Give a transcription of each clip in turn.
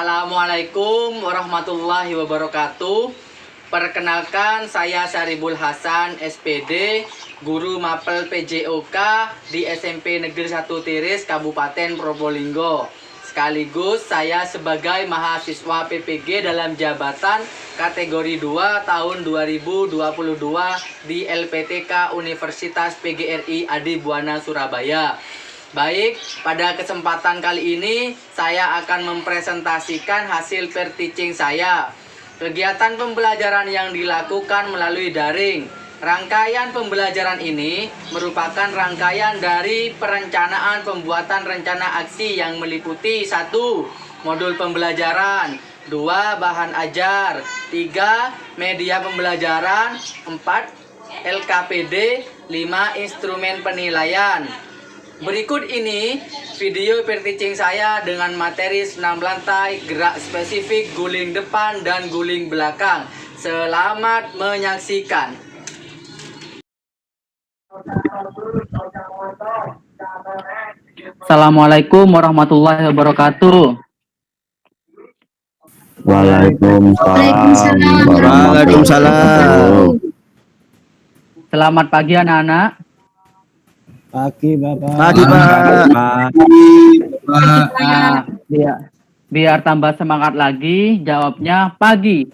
Assalamualaikum warahmatullahi wabarakatuh. Perkenalkan, saya Syaribul Hasan, SPD, Guru Mapel PJOK di SMP Negeri 1 Tiris, Kabupaten Probolinggo. Sekaligus saya sebagai mahasiswa PPG dalam jabatan kategori 2 tahun 2022 di LPTK Universitas PGRI Adi Buana Surabaya. Baik, pada kesempatan kali ini saya akan mempresentasikan hasil peer teaching saya. Kegiatan pembelajaran yang dilakukan melalui daring. Rangkaian pembelajaran ini merupakan rangkaian dari perencanaan pembuatan rencana aksi yang meliputi 1. Modul pembelajaran, 2. Bahan ajar, 3. Media pembelajaran, 4. LKPD, 5. Instrumen penilaian. Berikut ini video peer teaching saya dengan materi senam lantai, gerak spesifik, guling depan dan guling belakang. Selamat menyaksikan. Assalamualaikum warahmatullahi wabarakatuh. Waalaikumsalam. Selamat pagi anak-anak. Pagi Bapak. Pagi Pak. Nah, biar tambah semangat lagi, jawabnya pagi.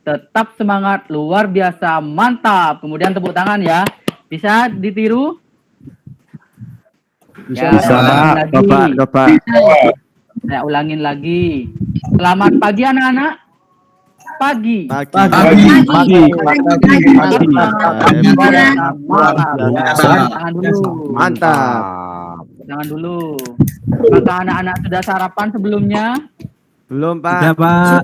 Tetap semangat, luar biasa, mantap. Kemudian tepuk tangan ya. Bisa ditiru? Bisa, Bapak. Saya ulangin lagi. Selamat pagi anak-anak. Pagi. Pagi. Tangan dulu. Mantap. Jangan dulu. Apakah anak-anak sudah sarapan sebelumnya? Belum Pak. Sudah Pak.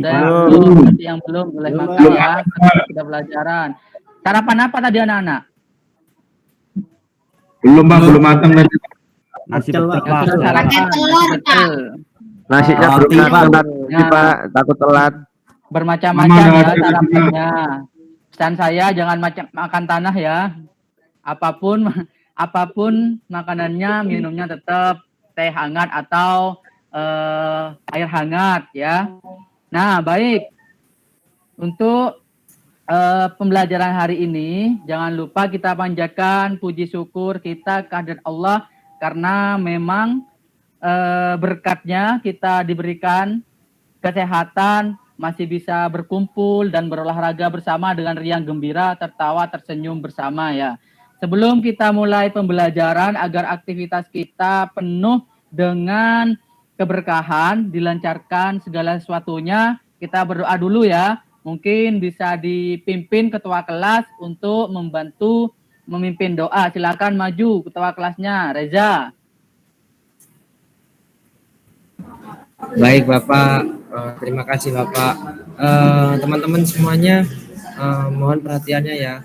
Belum. Nanti yang belum boleh makan ya. Sudah pelajaran. Sarapan apa tadi anak-anak? Belum Pak, belum matang tadi. Nasi Yang pecel sudah Pak. sarapan. Betul. Nasinya belum matang Pak, takut telat. Bermacam-macam ya sarapannya. Pesan saya jangan makan tanah ya. Apapun makanannya, minumnya tetap teh hangat atau air hangat ya. Nah, baik. Untuk pembelajaran hari ini, jangan lupa kita panjatkan puji syukur kita kehadirat Allah karena memang berkatnya kita diberikan kesehatan, masih bisa berkumpul dan berolahraga bersama dengan riang gembira, tertawa, tersenyum bersama ya. Sebelum kita mulai pembelajaran agar aktivitas kita penuh dengan keberkahan, dilancarkan segala sesuatunya, kita berdoa dulu ya. Mungkin bisa dipimpin ketua kelas untuk membantu memimpin doa. Silakan maju ketua kelasnya, Reza. Baik Bapak, terima kasih Bapak. Teman-teman semuanya, mohon perhatiannya ya.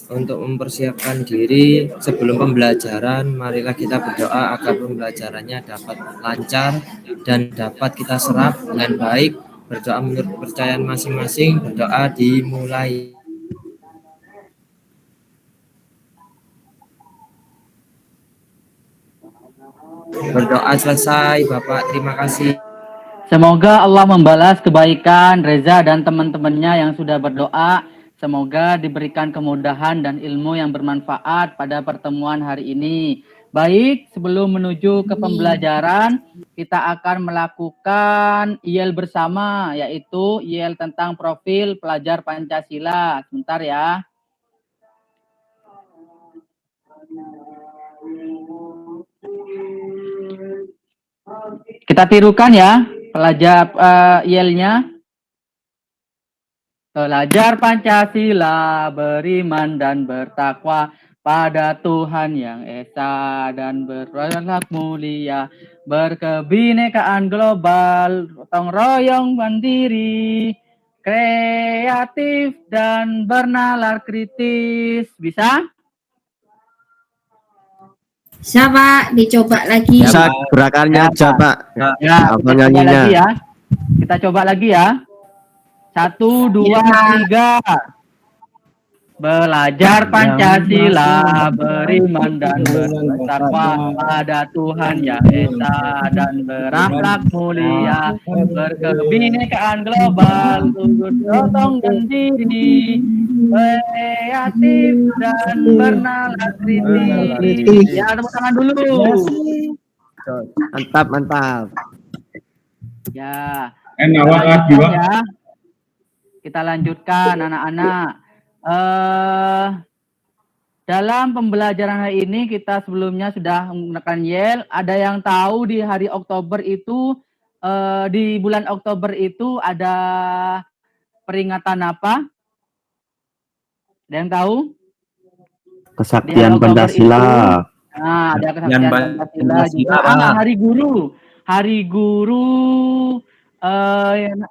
Untuk mempersiapkan diri sebelum pembelajaran, marilah kita berdoa agar pembelajarannya dapat lancar dan dapat kita serap dengan baik. Berdoa menurut kepercayaan masing-masing, berdoa dimulai. Berdoa selesai Bapak, terima kasih. Semoga Allah membalas kebaikan Reza dan teman-temannya yang sudah berdoa. Semoga diberikan kemudahan dan ilmu yang bermanfaat pada pertemuan hari ini. Baik, sebelum menuju ke pembelajaran, kita akan melakukan IEL bersama, yaitu IEL tentang profil pelajar Pancasila. Sebentar ya. Kita tirukan ya pelajar IEL-nya. Pelajar Pancasila beriman dan bertakwa pada Tuhan yang esa dan berakhlak mulia, berkebinekaan global, gotong royong mandiri, kreatif dan bernalar kritis. Bisa? Bisa Pak, dicoba lagi. Bisa gerakannya aja Pak. Ya, Apa kita coba nyanyinya? lagi ya. Kita coba lagi ya. 1, 2, 3. Belajar Pancasila, beriman dan bertakwa pada Tuhan Yang Esa dan berakhlak mulia, berkebinekaan global, turut gotong dan diri, kreatif dan bernalar kritis. Ya, tepuk tangan dulu. Mantap, mantap. Ya, Enak kita lagi, lanjutkan Pak. ya. Kita lanjutkan anak-anak. Dalam pembelajaran hari ini kita sebelumnya sudah menggunakan YEL. Ada yang tahu di hari Oktober itu, di bulan Oktober itu ada peringatan apa? Ada yang tahu? Kesaktian Oktober Pancasila. Nah, ada kesaktian Pancasila juga. Hari Guru. Hari Guru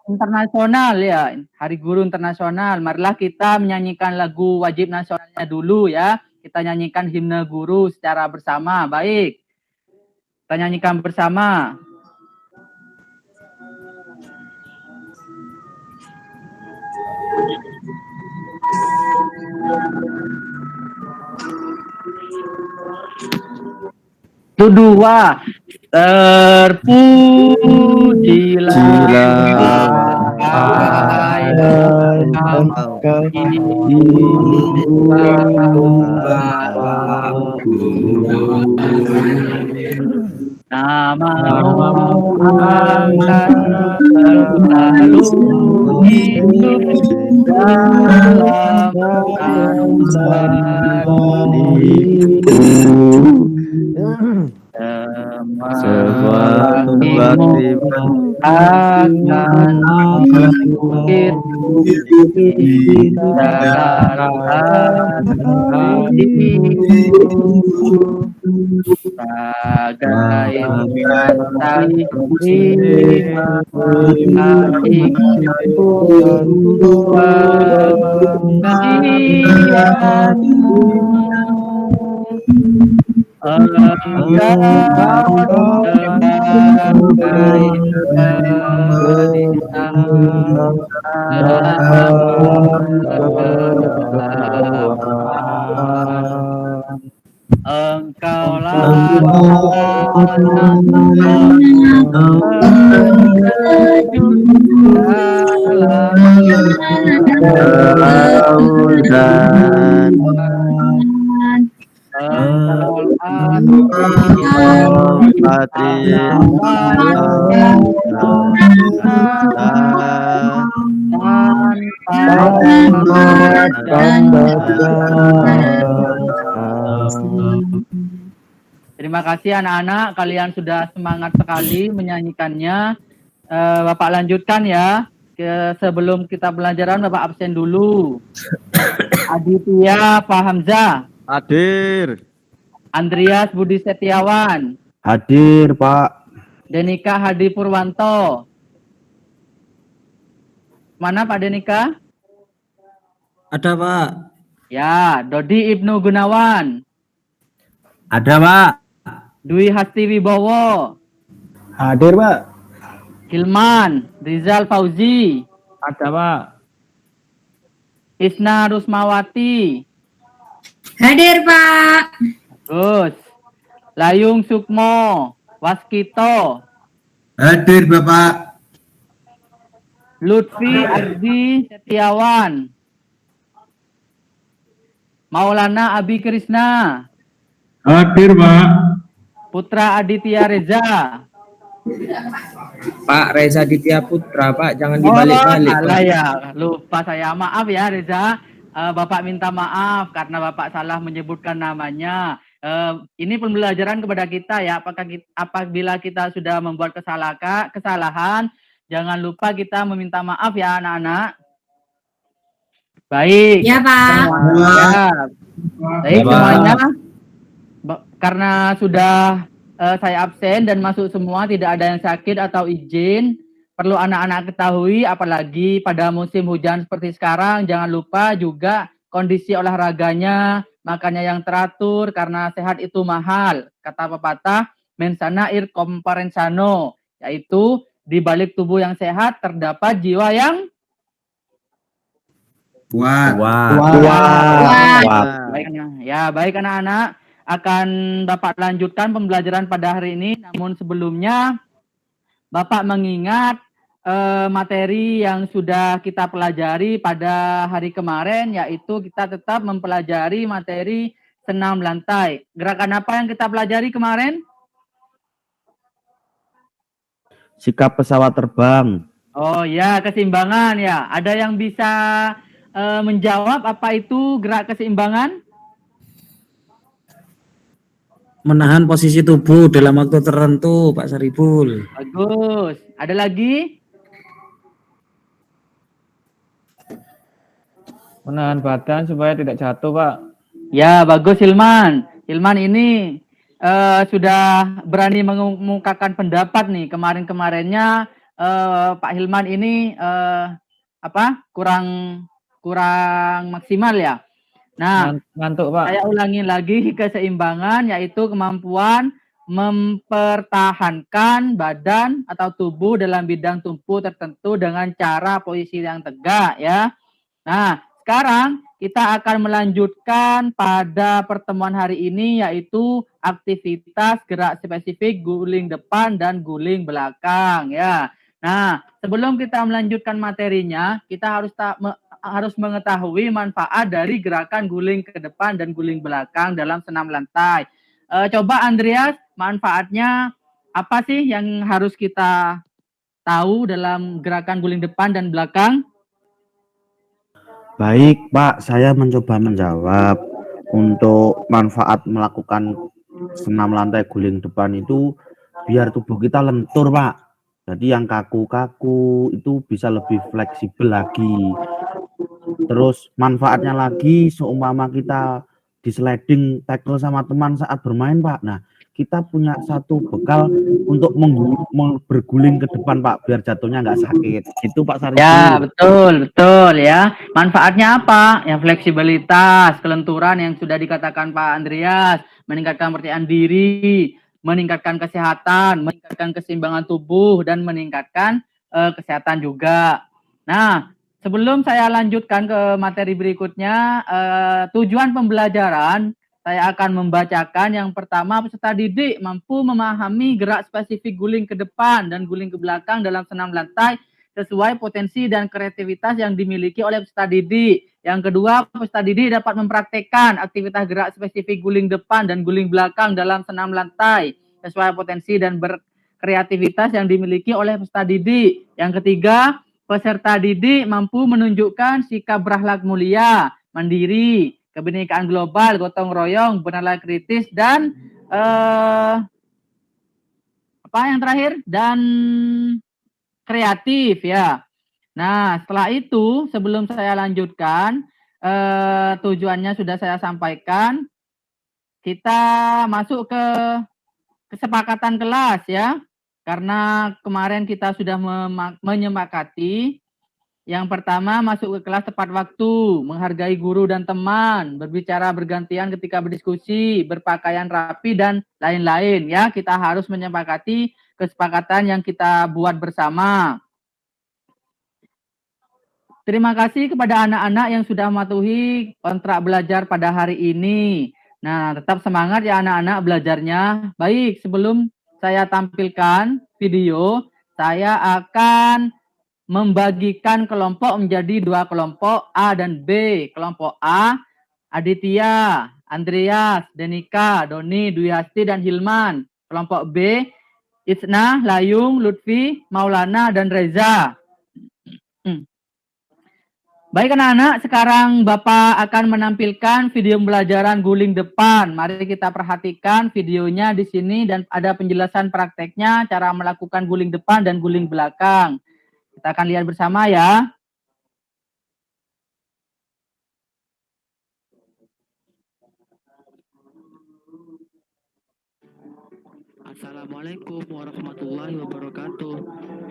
internasional ya. Hari Guru internasional. Marilah kita menyanyikan lagu wajib nasionalnya dulu ya. Kita nyanyikan himne guru secara bersama. Baik. Kita nyanyikan bersama. Itu dua. Terpujilah namamu akan selalu hidup dalam Semua bakti akan bangkit dalam hati bagai matahari Engkaulah Terima kasih anak-anak, kalian sudah semangat sekali menyanyikannya. Bapak lanjutkan ya. Sebelum kita pelajaran, Bapak absen dulu. Aditya Pak Hamzah. hadir. Andreas Budi Setiawan. Hadir, Pak. Denika Hadi Purwanto. Mana Pak Denika? Ada, Pak. Ya, Dodi Ibnu Gunawan. Ada, Pak. Dwi Hasti Wibowo. Hadir, Pak. Hilman Rizal Fauzi. Ada, Pak. Isna Rusmawati. Hadir, Pak. Terus Layung Sukmo Waskito. Hadir, Bapak. Lutfi Ardi Setiawan. Maulana Abi Krisna. Hadir, Pak. Putra Aditya Reza. Pak Reza Ditya Putra, Pak, jangan dibalik-balik. Salah Pak. ya, lupa saya. Maaf ya Reza. Bapak minta maaf karena Bapak salah menyebutkan namanya. Ini pembelajaran kepada kita ya. Apabila kita sudah membuat kesalahan, jangan lupa kita meminta maaf ya anak-anak. Baik. Ya, Pak. Ya. Baik semuanya. Karena sudah saya absen dan masuk semua, tidak ada yang sakit atau izin. Perlu anak-anak ketahui, apalagi pada musim hujan seperti sekarang, jangan lupa juga kondisi olahraganya, makannya yang teratur, karena sehat itu mahal. Kata pepatah, mensana ir comparensano, yaitu di balik tubuh yang sehat terdapat jiwa yang Kuat. Kuat. Baik, baik anak-anak, akan Bapak lanjutkan pembelajaran pada hari ini. Namun sebelumnya, Bapak mengingat materi yang sudah kita pelajari pada hari kemarin, yaitu kita tetap mempelajari materi senam lantai. Gerakan apa yang kita pelajari kemarin? Sikap pesawat terbang. Oh ya, keseimbangan ya. Ada yang bisa menjawab apa itu gerak keseimbangan? Menahan posisi tubuh dalam waktu tertentu, Pak Saribul. Bagus. Ada lagi? Menahan badan supaya tidak jatuh, Pak. Ya, bagus Hilman. Hilman ini sudah berani mengemukakan pendapat nih. Kemarin-kemarinnya Pak Hilman ini kurang maksimal ya. Nah, Ngantuk, Pak. saya ulangi lagi, keseimbangan yaitu kemampuan mempertahankan badan atau tubuh dalam bidang tumpu tertentu dengan cara posisi yang tegak ya. Nah, sekarang kita akan melanjutkan pada pertemuan hari ini yaitu aktivitas gerak spesifik guling depan dan guling belakang ya. Nah, sebelum kita melanjutkan materinya, kita harus mengetahui manfaat dari gerakan guling ke depan dan guling belakang dalam senam lantai. Coba Andreas, manfaatnya apa sih yang harus kita tahu dalam gerakan guling depan dan belakang? Baik, Pak. Saya mencoba menjawab. Untuk manfaat melakukan senam lantai guling depan itu biar tubuh kita lentur, Pak. Jadi yang kaku-kaku itu bisa lebih fleksibel lagi. Terus manfaatnya lagi seumpama kita di sliding tackle sama teman saat bermain, Pak. Nah, kita punya satu bekal untuk berguling ke depan, Pak, biar jatuhnya nggak sakit. Itu Pak Sariful. Ya, betul ya. Manfaatnya apa? Yang fleksibilitas, kelenturan yang sudah dikatakan Pak Andreas, meningkatkan percayaan diri, meningkatkan kesehatan, meningkatkan keseimbangan tubuh, dan meningkatkan kesehatan juga. Nah, sebelum saya lanjutkan ke materi berikutnya, tujuan pembelajaran, saya akan membacakan yang pertama, peserta didik mampu memahami gerak spesifik guling ke depan dan guling ke belakang dalam senam lantai sesuai potensi dan kreativitas yang dimiliki oleh peserta didik. Yang kedua, peserta didik dapat mempraktekkan aktivitas gerak spesifik guling depan dan guling belakang dalam senam lantai sesuai potensi dan berkreativitas yang dimiliki oleh peserta didik. Yang ketiga, peserta didik mampu menunjukkan sikap berakhlak mulia, mandiri, kebinekaan global, gotong royong, bernalar kritis, dan apa yang terakhir? Dan kreatif ya. Nah, setelah itu sebelum saya lanjutkan, tujuannya sudah saya sampaikan. Kita masuk ke kesepakatan kelas ya. Karena kemarin kita sudah menyepakati. Yang pertama, masuk ke kelas tepat waktu, menghargai guru dan teman, berbicara bergantian ketika berdiskusi, berpakaian rapi, dan lain-lain. Ya, kita harus menyepakati kesepakatan yang kita buat bersama. Terima kasih kepada anak-anak yang sudah mematuhi kontrak belajar pada hari ini. Nah, tetap semangat ya anak-anak belajarnya. Baik, sebelum saya tampilkan video, saya akan membagikan kelompok menjadi dua kelompok A dan B. Kelompok A, Aditya, Andreas, Denika, Doni, Dwi Hasti, dan Hilman. Kelompok B, Isna, Layung, Lutfi, Maulana, dan Reza. Baik anak-anak, sekarang Bapak akan menampilkan video pembelajaran guling depan. Mari kita perhatikan videonya di sini dan ada penjelasan prakteknya, cara melakukan guling depan dan guling belakang. Kita akan lihat bersama ya. Assalamualaikum warahmatullahi wabarakatuh.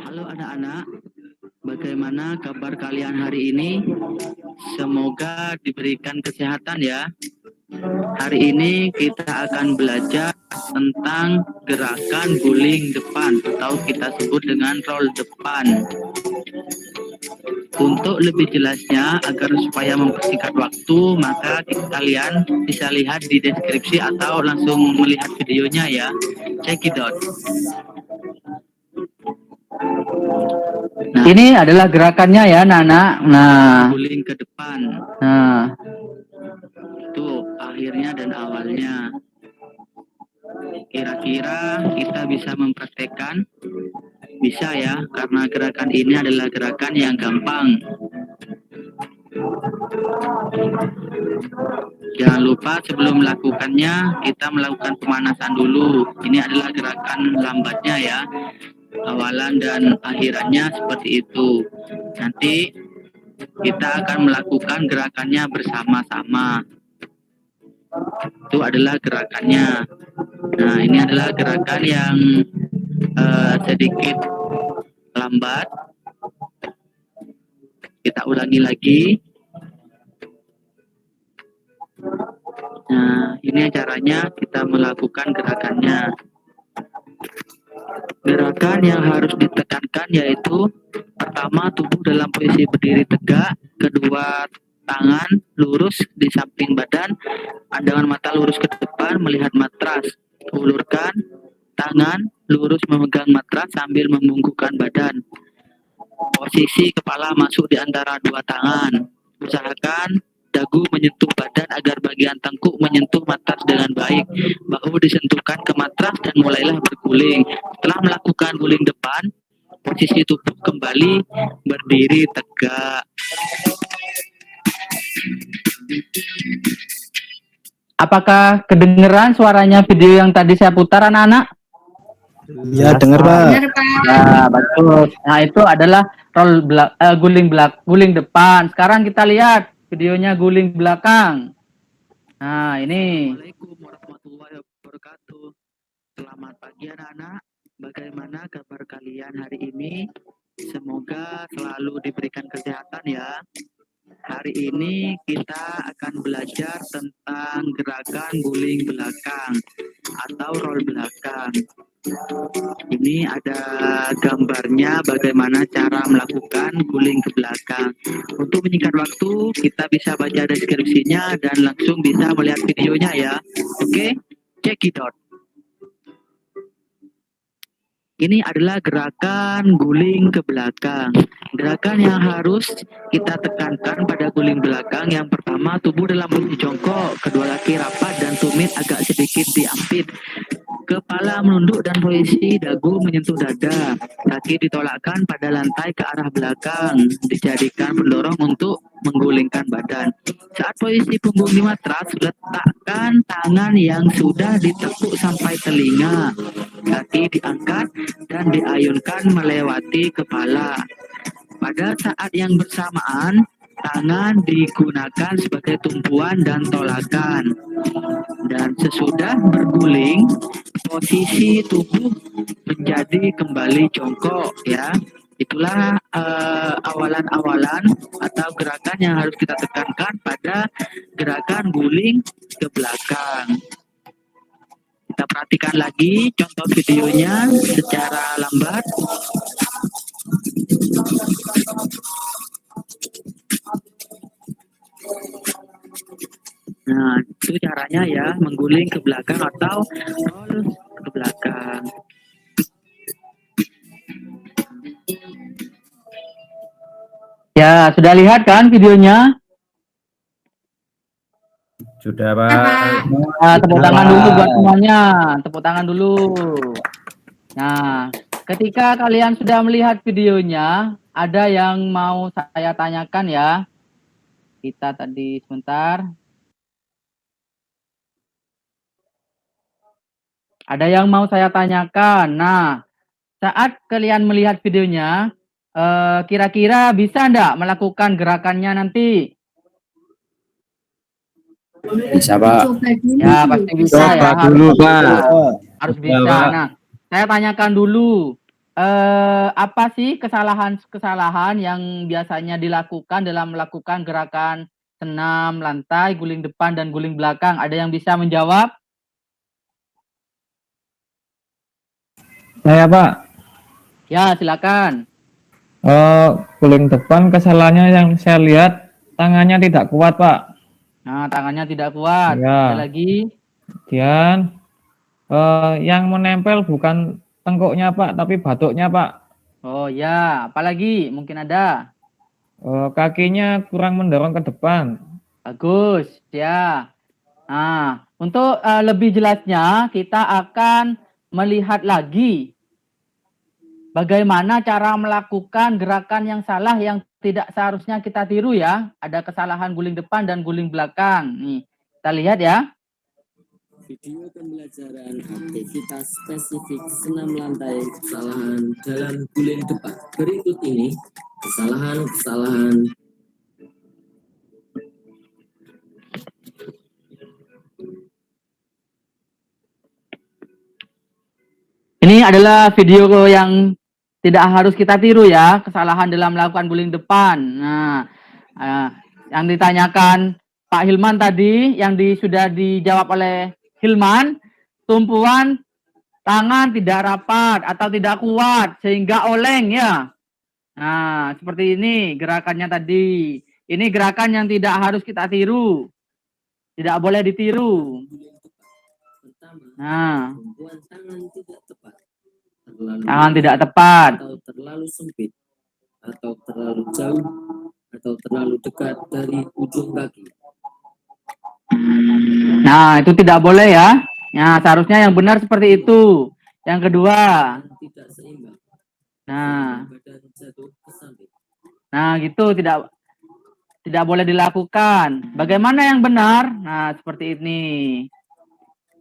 Halo anak-anak, bagaimana kabar kalian hari ini? Semoga diberikan kesehatan ya. Hari ini kita akan belajar tentang gerakan guling depan atau kita sebut dengan roll depan. Untuk lebih jelasnya, agar supaya mempersingkat waktu, maka kalian bisa lihat di deskripsi atau langsung melihat videonya ya. Check it out. Nah, Ini adalah gerakannya ya, Nana. Nah, guling ke depan. nah, Itu akhirnya dan awalnya. Kira-kira kita bisa mempraktekkan? Bisa ya, karena gerakan ini adalah gerakan yang gampang. Jangan lupa sebelum melakukannya, kita melakukan pemanasan dulu. Ini adalah gerakan lambatnya ya. Awalan dan akhirannya seperti itu. Nanti kita akan melakukan gerakannya bersama-sama. Itu adalah gerakannya. Nah, ini adalah gerakan yang sedikit lambat. Kita ulangi lagi. Nah, ini caranya kita melakukan gerakannya. Gerakan yang harus ditekankan yaitu pertama, tubuh dalam posisi berdiri tegak, kedua, tangan lurus di samping badan, pandangan mata lurus ke depan melihat matras, ulurkan tangan lurus memegang matras sambil membungkukkan badan. Posisi kepala masuk di antara dua tangan. Usahakan dagu menyentuh badan agar bagian tengkuk menyentuh matras dengan baik. Bahu disentuhkan ke matras dan mulailah berguling. Setelah melakukan guling depan, posisi tubuh kembali berdiri tegak. apakah kedengeran suaranya video yang tadi saya putar, anak-anak? Ya, dengar Pak. Ya, betul. Nah, itu adalah guling depan. Sekarang kita lihat videonya guling belakang. Nah, ini. Assalamualaikum warahmatullahi wabarakatuh. Selamat pagi anak-anak. Bagaimana kabar kalian hari ini? Semoga selalu diberikan kesehatan ya. Hari ini kita akan belajar tentang gerakan guling belakang atau roll belakang. Ini ada gambarnya bagaimana cara melakukan guling ke belakang. Untuk menyingkat waktu, kita bisa baca deskripsinya dan langsung bisa melihat videonya ya. Oke, check it out. Ini adalah gerakan guling ke belakang. Gerakan yang harus kita tekankan pada guling belakang. Yang pertama, tubuh dalam posisi jongkok, kedua kaki rapat dan tumit agak sedikit diampit. Kepala menunduk dan posisi dagu menyentuh dada. Kaki ditolakkan pada lantai ke arah belakang. Dijadikan pendorong untuk menggulingkan badan. Saat posisi punggung di matras, letakkan tangan yang sudah ditekuk sampai telinga. Kaki diangkat dan diayunkan melewati kepala. Pada saat yang bersamaan, tangan digunakan sebagai tumpuan dan tolakan. Dan sesudah berguling, posisi tubuh menjadi kembali jongkok ya. Itulah awalan-awalan atau gerakan yang harus kita tekankan pada gerakan guling ke belakang. Kita perhatikan lagi contoh videonya secara lambat. Nah, itu caranya ya, mengguling ke belakang atau roll ke belakang. Ya, sudah lihat kan videonya? Sudah Pak. Nah, tepuk tangan dulu buat semuanya. Tepuk tangan dulu. Nah, ketika kalian sudah melihat videonya, ada yang mau saya tanyakan ya. Kita tadi sebentar. Ada yang mau saya tanyakan. Nah, saat kalian melihat videonya, kira-kira bisa enggak melakukan gerakannya nanti? Bisa Pak. Ya, pasti bisa ya. Dulu Pak. Harus bisa. Nah, saya tanyakan dulu. Apa sih kesalahan-kesalahan yang biasanya dilakukan dalam melakukan gerakan senam lantai, guling depan, dan guling belakang? Ada yang bisa menjawab? Saya Pak, Ya, silakan. Guling depan kesalahannya yang saya lihat tangannya tidak kuat, Pak. Nah, tangannya tidak kuat. Ya. Ada lagi. Kemudian yang menempel bukan tengkuknya, Pak, tapi batuknya, Pak. Oh ya, apalagi mungkin ada. Kakinya kurang mendorong ke depan. Bagus, ya. Nah, untuk lebih jelasnya kita akan melihat lagi bagaimana cara melakukan gerakan yang salah yang tidak seharusnya kita tiru ya. Ada kesalahan guling depan dan guling belakang. Nih, kita lihat ya. Video pembelajaran aktivitas spesifik senam lantai kesalahan dalam guling depan. Berikut ini kesalahan-kesalahan Ini adalah video yang tidak harus kita tiru ya, kesalahan dalam melakukan guling depan. Nah, yang ditanyakan Pak Hilman tadi, yang sudah dijawab oleh Hilman, tumpuan tangan tidak rapat atau tidak kuat sehingga oleng ya. Nah, seperti ini gerakannya tadi. Ini gerakan yang tidak harus kita tiru. Tidak boleh ditiru. Nah, tumpuan tangan tidak tepat, tangan tidak tepat. atau terlalu sempit, atau terlalu jauh, atau terlalu dekat dari ujung kaki. Nah, itu tidak boleh ya. Nah, seharusnya yang benar seperti itu. Yang kedua. Tidak seimbang. Nah. Badan jatuh ke samping. Nah, gitu tidak boleh dilakukan. Bagaimana yang benar? Nah, seperti ini.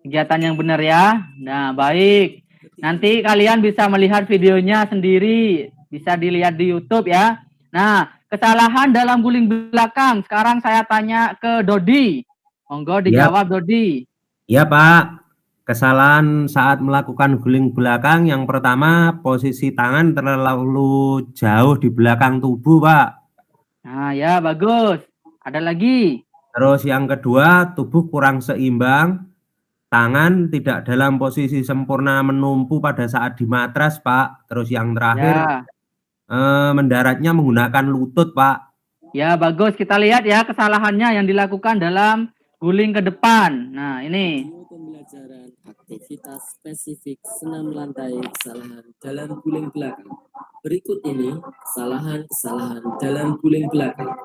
Kegiatan yang benar ya. Nah, baik. Nanti kalian bisa melihat videonya sendiri. Bisa dilihat di YouTube ya. Nah, kesalahan dalam guling belakang. Sekarang saya tanya ke Dodi. Monggo dijawab Dodi. Ya Pak, kesalahan saat melakukan guling belakang yang pertama posisi tangan terlalu jauh di belakang tubuh Pak. Nah ya bagus, ada lagi. Terus yang kedua tubuh kurang seimbang, tangan tidak dalam posisi sempurna menumpu pada saat di matras Pak. Terus yang terakhir mendaratnya menggunakan lutut Pak. Ya bagus, kita lihat ya kesalahannya yang dilakukan dalam guling ke depan. Nah, ini. Video pembelajaran aktivitas spesifik senam lantai kesalahan dalam guling belakang. Berikut ini kesalahan-kesalahan dalam guling belakang.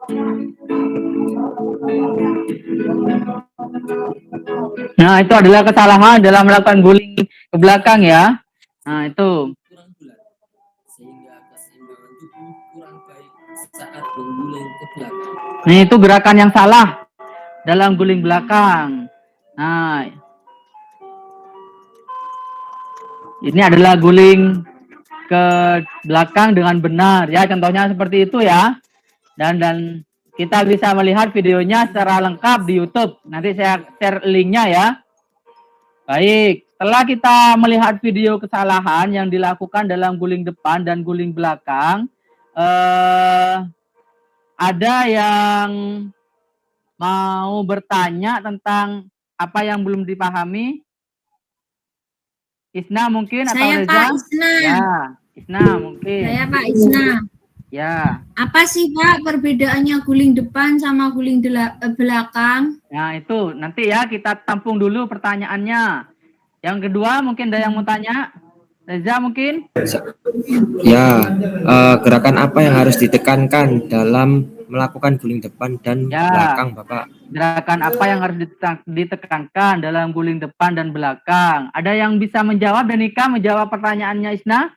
Nah, itu adalah kesalahan dalam melakukan guling ke belakang ya. Nah, itu. Kurang bulat, sehingga keseimbangan tubuh kurang baik saat mengguling ke belakang. Nah, itu gerakan yang salah dalam guling belakang. Nah, ini adalah guling ke belakang dengan benar ya, contohnya seperti itu ya. Dan kita bisa melihat videonya secara lengkap di YouTube. Nanti saya share linknya ya. Baik, setelah kita melihat video kesalahan yang dilakukan dalam guling depan dan guling belakang, ada yang mau bertanya tentang apa yang belum dipahami? Isna mungkin atau Saya Reza? Pak Isna. Ya, Isna mungkin. Saya Pak Isna. Ya. Apa sih Pak perbedaannya guling depan sama guling belakang? Nah itu nanti ya kita tampung dulu pertanyaannya. Yang kedua mungkin ada yang mau tanya? Reza mungkin? Ya, gerakan apa yang harus ditekankan dalam melakukan guling depan dan belakang, Bapak? Gerakan apa yang harus ditekankan dalam guling depan dan belakang? Ada yang bisa menjawab, Danika, menjawab pertanyaannya Isna?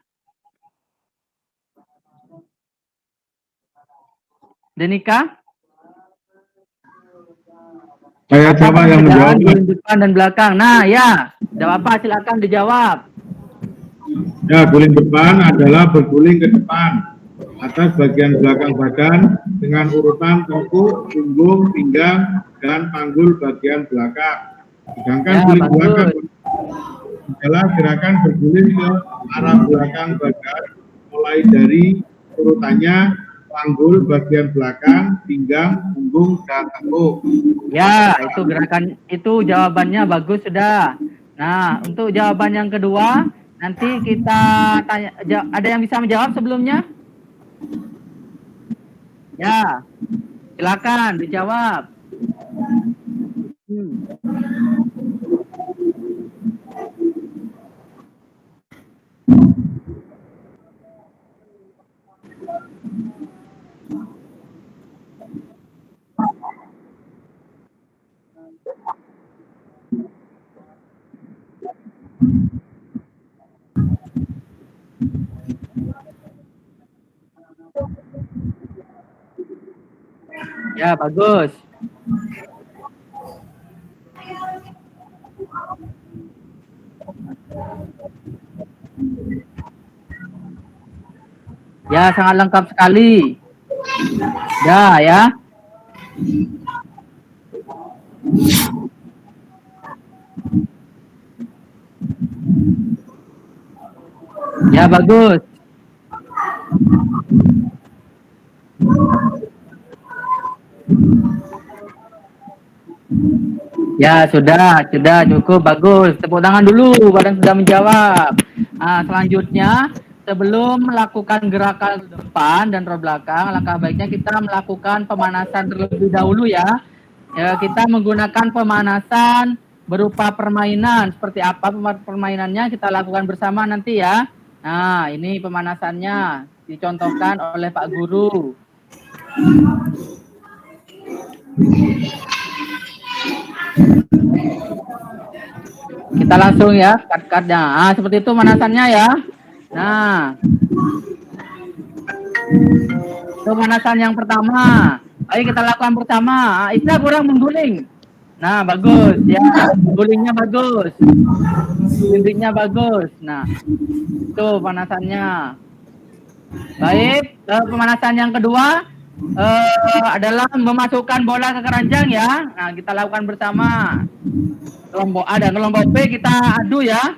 Danika? Saya coba yang menjawab. Guling depan dan belakang. Nah, ya. Jawab apa? Silakan dijawab. Ya, guling depan adalah berguling ke depan atas bagian belakang badan dengan urutan tengkuk, punggung, pinggang, dan panggul bagian belakang. Sedangkan guling belakang adalah gerakan berguling ke arah belakang badan mulai dari urutannya panggul bagian belakang, pinggang, punggung, dan tengkuk. Ya, itu gerakan itu jawabannya bagus sudah. Nah, untuk jawaban yang kedua nanti kita tanya, ada yang bisa menjawab sebelumnya? Ya, silakan dijawab. Ya, bagus. Ya, sangat lengkap sekali. Ya. Ya, bagus. Ya, sudah cukup, bagus. Tepuk tangan dulu, badan sudah menjawab. Nah, selanjutnya, sebelum melakukan gerakan depan dan roll belakang, langkah baiknya kita melakukan pemanasan terlebih dahulu ya. Kita menggunakan pemanasan berupa permainan. Seperti apa permainannya kita lakukan bersama nanti ya. Nah, ini pemanasannya dicontohkan oleh Pak Guru. Kita langsung ya, cut-cutnya. Nah, seperti itu pemanasannya ya. Nah, itu pemanasan yang pertama. Ayo kita lakukan bersama. Isna kurang mengguling. Nah, bagus ya. Gulingnya bagus. Gulingnya bagus. Nah, itu pemanasannya. Baik, pemanasan yang kedua adalah memasukkan bola ke keranjang ya. Nah, kita lakukan bersama. Kelompok A dan kelompok B kita adu ya.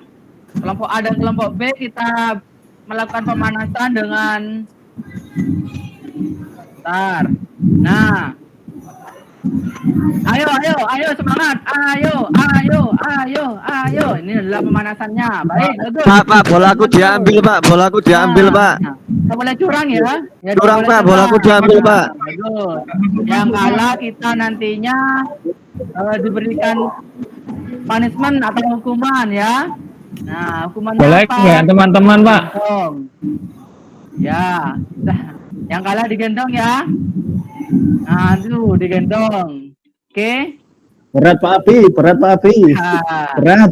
Kelompok A dan kelompok B kita melakukan pemanasan dengan bentar. Nah, ayo semangat. Ayo. Ini adalah pemanasannya. Baik, bagus. Pak, bolaku diambil, Pak. Bolaku diambil, Pak. Nggak boleh curang ya. Curang, Pak. Bolaku diambil, Pak. Bagus. Yang kalah kita nantinya diberikan punishment atau hukuman ya. Nah, hukumannya Boleh apa? nggak teman-teman, Pak? Gendong. Ya, yang kalah digendong ya. Nah, itu digendong. Oke. Berat Pak Abi. Nah, Berat.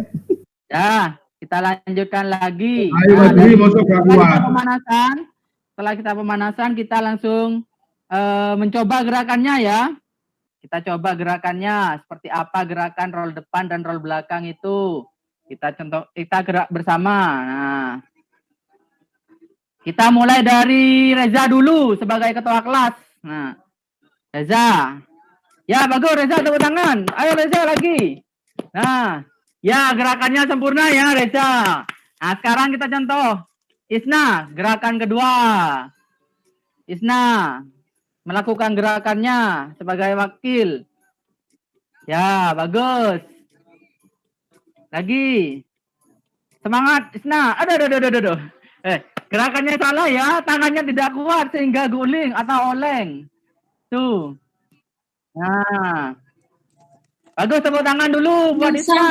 ya, kita lanjutkan lagi. Ayo, Nah, Badri, dari- masuk gak kuat. setelah kita pemanasan, kita langsung mencoba gerakannya ya. Kita coba gerakannya seperti apa gerakan roll depan dan roll belakang itu. Kita gerak bersama. Nah, kita mulai dari Reza dulu sebagai ketua kelas. Nah, Reza. Ya, bagus Reza, tepuk tangan. Ayo Reza lagi. Nah, ya gerakannya sempurna ya Reza. Nah, sekarang kita contoh. Isna, gerakan kedua. Isna melakukan gerakannya sebagai wakil. Ya, bagus. Lagi. Semangat, Isna. Aduh. Gerakannya salah ya. Tangannya tidak kuat sehingga guling atau oleng. Tuh. Nah. Bagus, tepuk tangan dulu buat Isna.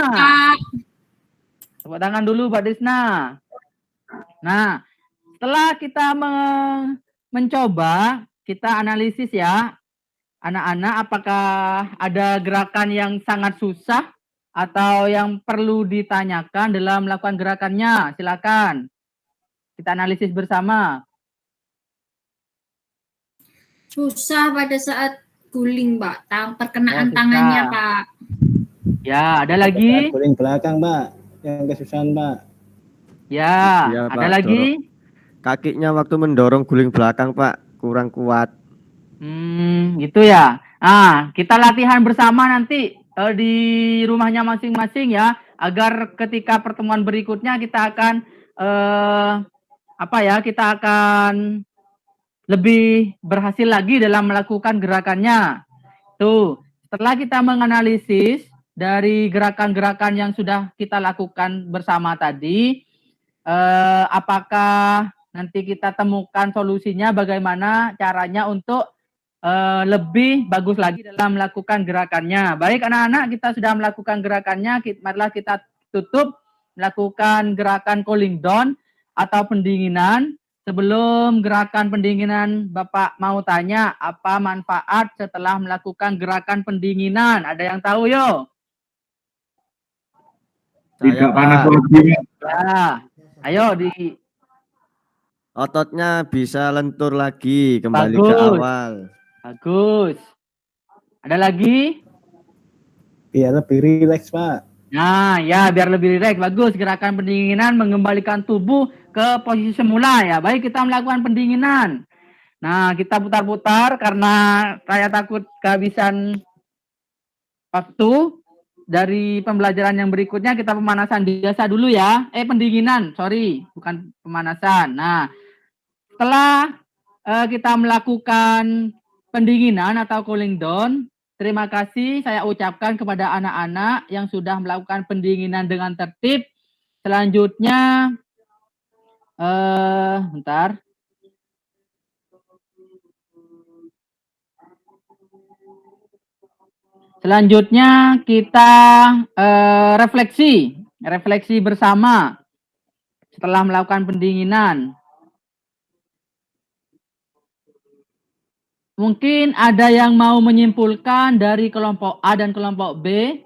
Tepuk tangan dulu buat Isna. Nah, setelah kita mencoba, kita analisis ya, anak-anak apakah ada gerakan yang sangat susah atau yang perlu ditanyakan dalam melakukan gerakannya. Silakan kita analisis bersama. Susah pada saat guling, Pak. Perkenaan Oh, susah. tangannya, Pak. Ya, ada lagi? Guling belakang Pak. Yang kesusahan Pak. Ya, Iya, ada Pak, lagi? Kakinya waktu mendorong guling belakang, Pak, kurang kuat. Gitu ya. Ah, kita latihan bersama nanti di rumahnya masing-masing ya, agar ketika pertemuan berikutnya kita akan kita akan lebih berhasil lagi dalam melakukan gerakannya. Tuh, setelah kita menganalisis dari gerakan-gerakan yang sudah kita lakukan bersama tadi, apakah nanti kita temukan solusinya bagaimana caranya untuk lebih bagus lagi dalam melakukan gerakannya. Baik anak-anak, kita sudah melakukan gerakannya, marilah kita tutup melakukan gerakan cooling down atau pendinginan. Sebelum gerakan pendinginan, Bapak mau tanya apa manfaat setelah melakukan gerakan pendinginan? Ada yang tahu yo? Tidak panas lagi. Ya, ayo di Ototnya bisa lentur lagi, kembali ke Bagus. awal. bagus. Ada lagi? Biar lebih rileks, Pak. Nah, ya biar lebih rileks. Bagus, gerakan pendinginan mengembalikan tubuh ke posisi semula ya. Baik, kita melakukan pendinginan. Nah, kita putar-putar karena saya takut kehabisan waktu. Dari pembelajaran yang berikutnya kita pemanasan biasa dulu ya. Pendinginan, sorry, bukan pemanasan. Nah, setelah kita melakukan pendinginan atau cooling down, terima kasih saya ucapkan kepada anak-anak yang sudah melakukan pendinginan dengan tertib. Selanjutnya, bentar. Selanjutnya kita refleksi bersama setelah melakukan pendinginan. Mungkin ada yang mau menyimpulkan dari kelompok A dan kelompok B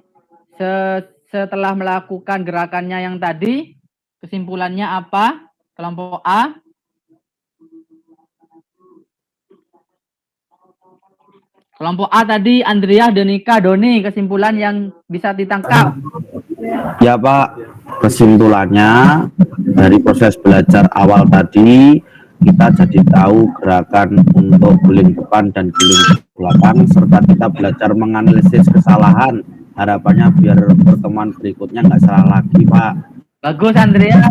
setelah melakukan gerakannya yang tadi. Kesimpulannya apa? Kelompok A. Kelompok A tadi Andrea, Denika, Doni, kesimpulan yang bisa ditangkap. Ya Pak, kesimpulannya dari proses belajar awal tadi kita jadi tahu gerakan untuk guling depan dan guling belakang, serta kita belajar menganalisis kesalahan. Harapannya biar pertemuan berikutnya nggak salah lagi, Pak. Bagus Andrea,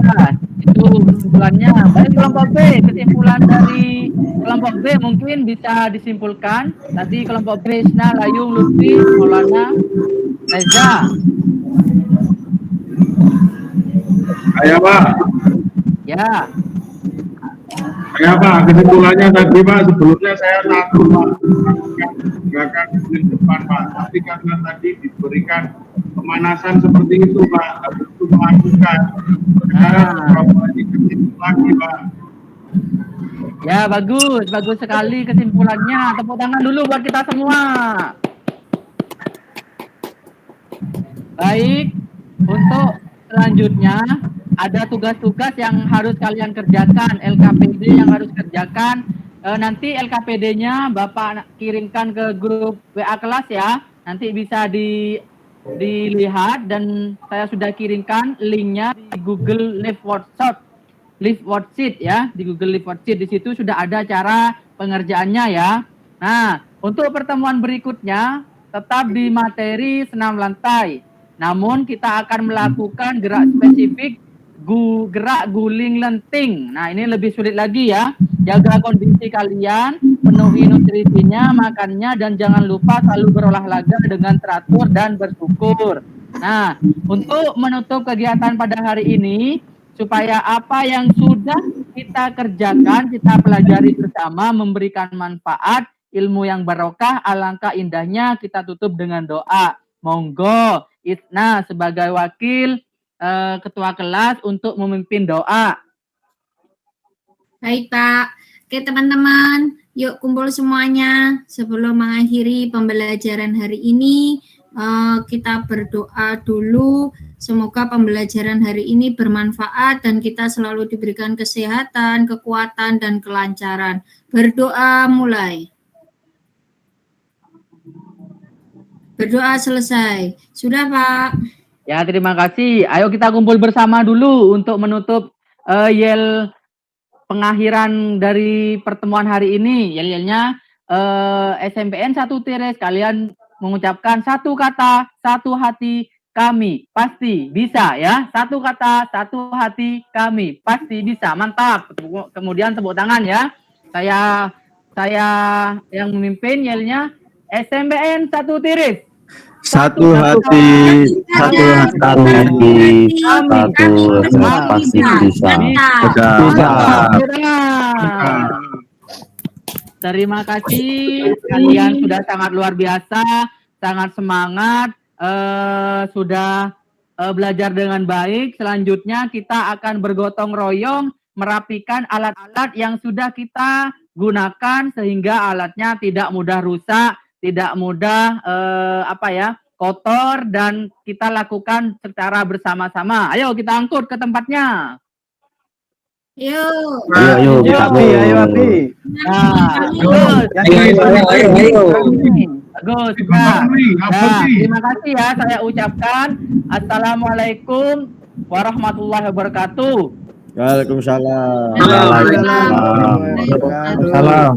itu kesimpulannya. Baik kelompok B, kesimpulan dari kelompok B mungkin bisa disimpulkan. Tadi kelompok B, Isna, Layung, Lutfi, Maulana, Reza. Saya Pak. Ya. Ya Pak, kesimpulannya tadi Pak, sebelumnya saya takut Pak gerakan di depan Pak, tapi karena tadi diberikan pemanasan seperti itu Pak, harus itu melakukan. Sekarang lagi Pak. Ya bagus, bagus sekali kesimpulannya. Tepuk tangan dulu buat kita semua. Baik, untuk selanjutnya ada tugas-tugas yang harus kalian kerjakan, LKPD yang harus kerjakan. Nanti LKPD-nya Bapak kirimkan ke grup WA kelas ya. Nanti bisa dilihat dan saya sudah kirimkan linknya di Google Live Worksheet ya, di Google Live Worksheet. Di situ sudah ada cara pengerjaannya ya. Nah, untuk pertemuan berikutnya tetap di materi senam lantai. Namun kita akan melakukan gerak spesifik gerak guling lenting. Nah, ini lebih sulit lagi ya. Jaga kondisi kalian, penuhi nutrisinya, makannya, dan jangan lupa selalu berolahraga dengan teratur dan bersyukur. Nah, untuk menutup kegiatan pada hari ini, supaya apa yang sudah kita kerjakan, kita pelajari bersama, memberikan manfaat, ilmu yang barokah, alangkah indahnya kita tutup dengan doa. Monggo, Isna sebagai wakil ketua kelas untuk memimpin doa. Baik Pak. Oke teman-teman, yuk kumpul semuanya. Sebelum mengakhiri pembelajaran hari ini, kita berdoa dulu. Semoga pembelajaran hari ini bermanfaat dan kita selalu diberikan kesehatan, kekuatan, dan kelancaran. Berdoa mulai. Berdoa selesai. Sudah Pak. Ya, terima kasih. Ayo kita kumpul bersama dulu untuk menutup yel pengakhiran dari pertemuan hari ini. Yel-yelnya SMPN 1 Tires, kalian mengucapkan satu kata, satu hati, kami pasti bisa ya. Satu kata, satu hati, kami pasti bisa. Mantap. Kemudian tepuk tangan ya. Saya yang memimpin yelnya SMPN 1 Tires. Satu hati, satu hati, satu pasti bisa. Bisa. Terima kasih, kalian sudah sangat luar biasa, sangat semangat, sudah belajar dengan baik. Selanjutnya kita akan bergotong royong merapikan alat-alat yang sudah kita gunakan sehingga alatnya tidak mudah rusak, tidak mudah kotor, dan kita lakukan secara bersama-sama. Ayo kita angkut ke tempatnya. Yuk. Ayo kita Ayo Abi. Nah, bagus. Terima kasih ya, saya ucapkan assalamualaikum warahmatullahi wabarakatuh. Waalaikumsalam. Waalaikumsalam. Waalaikumsalam.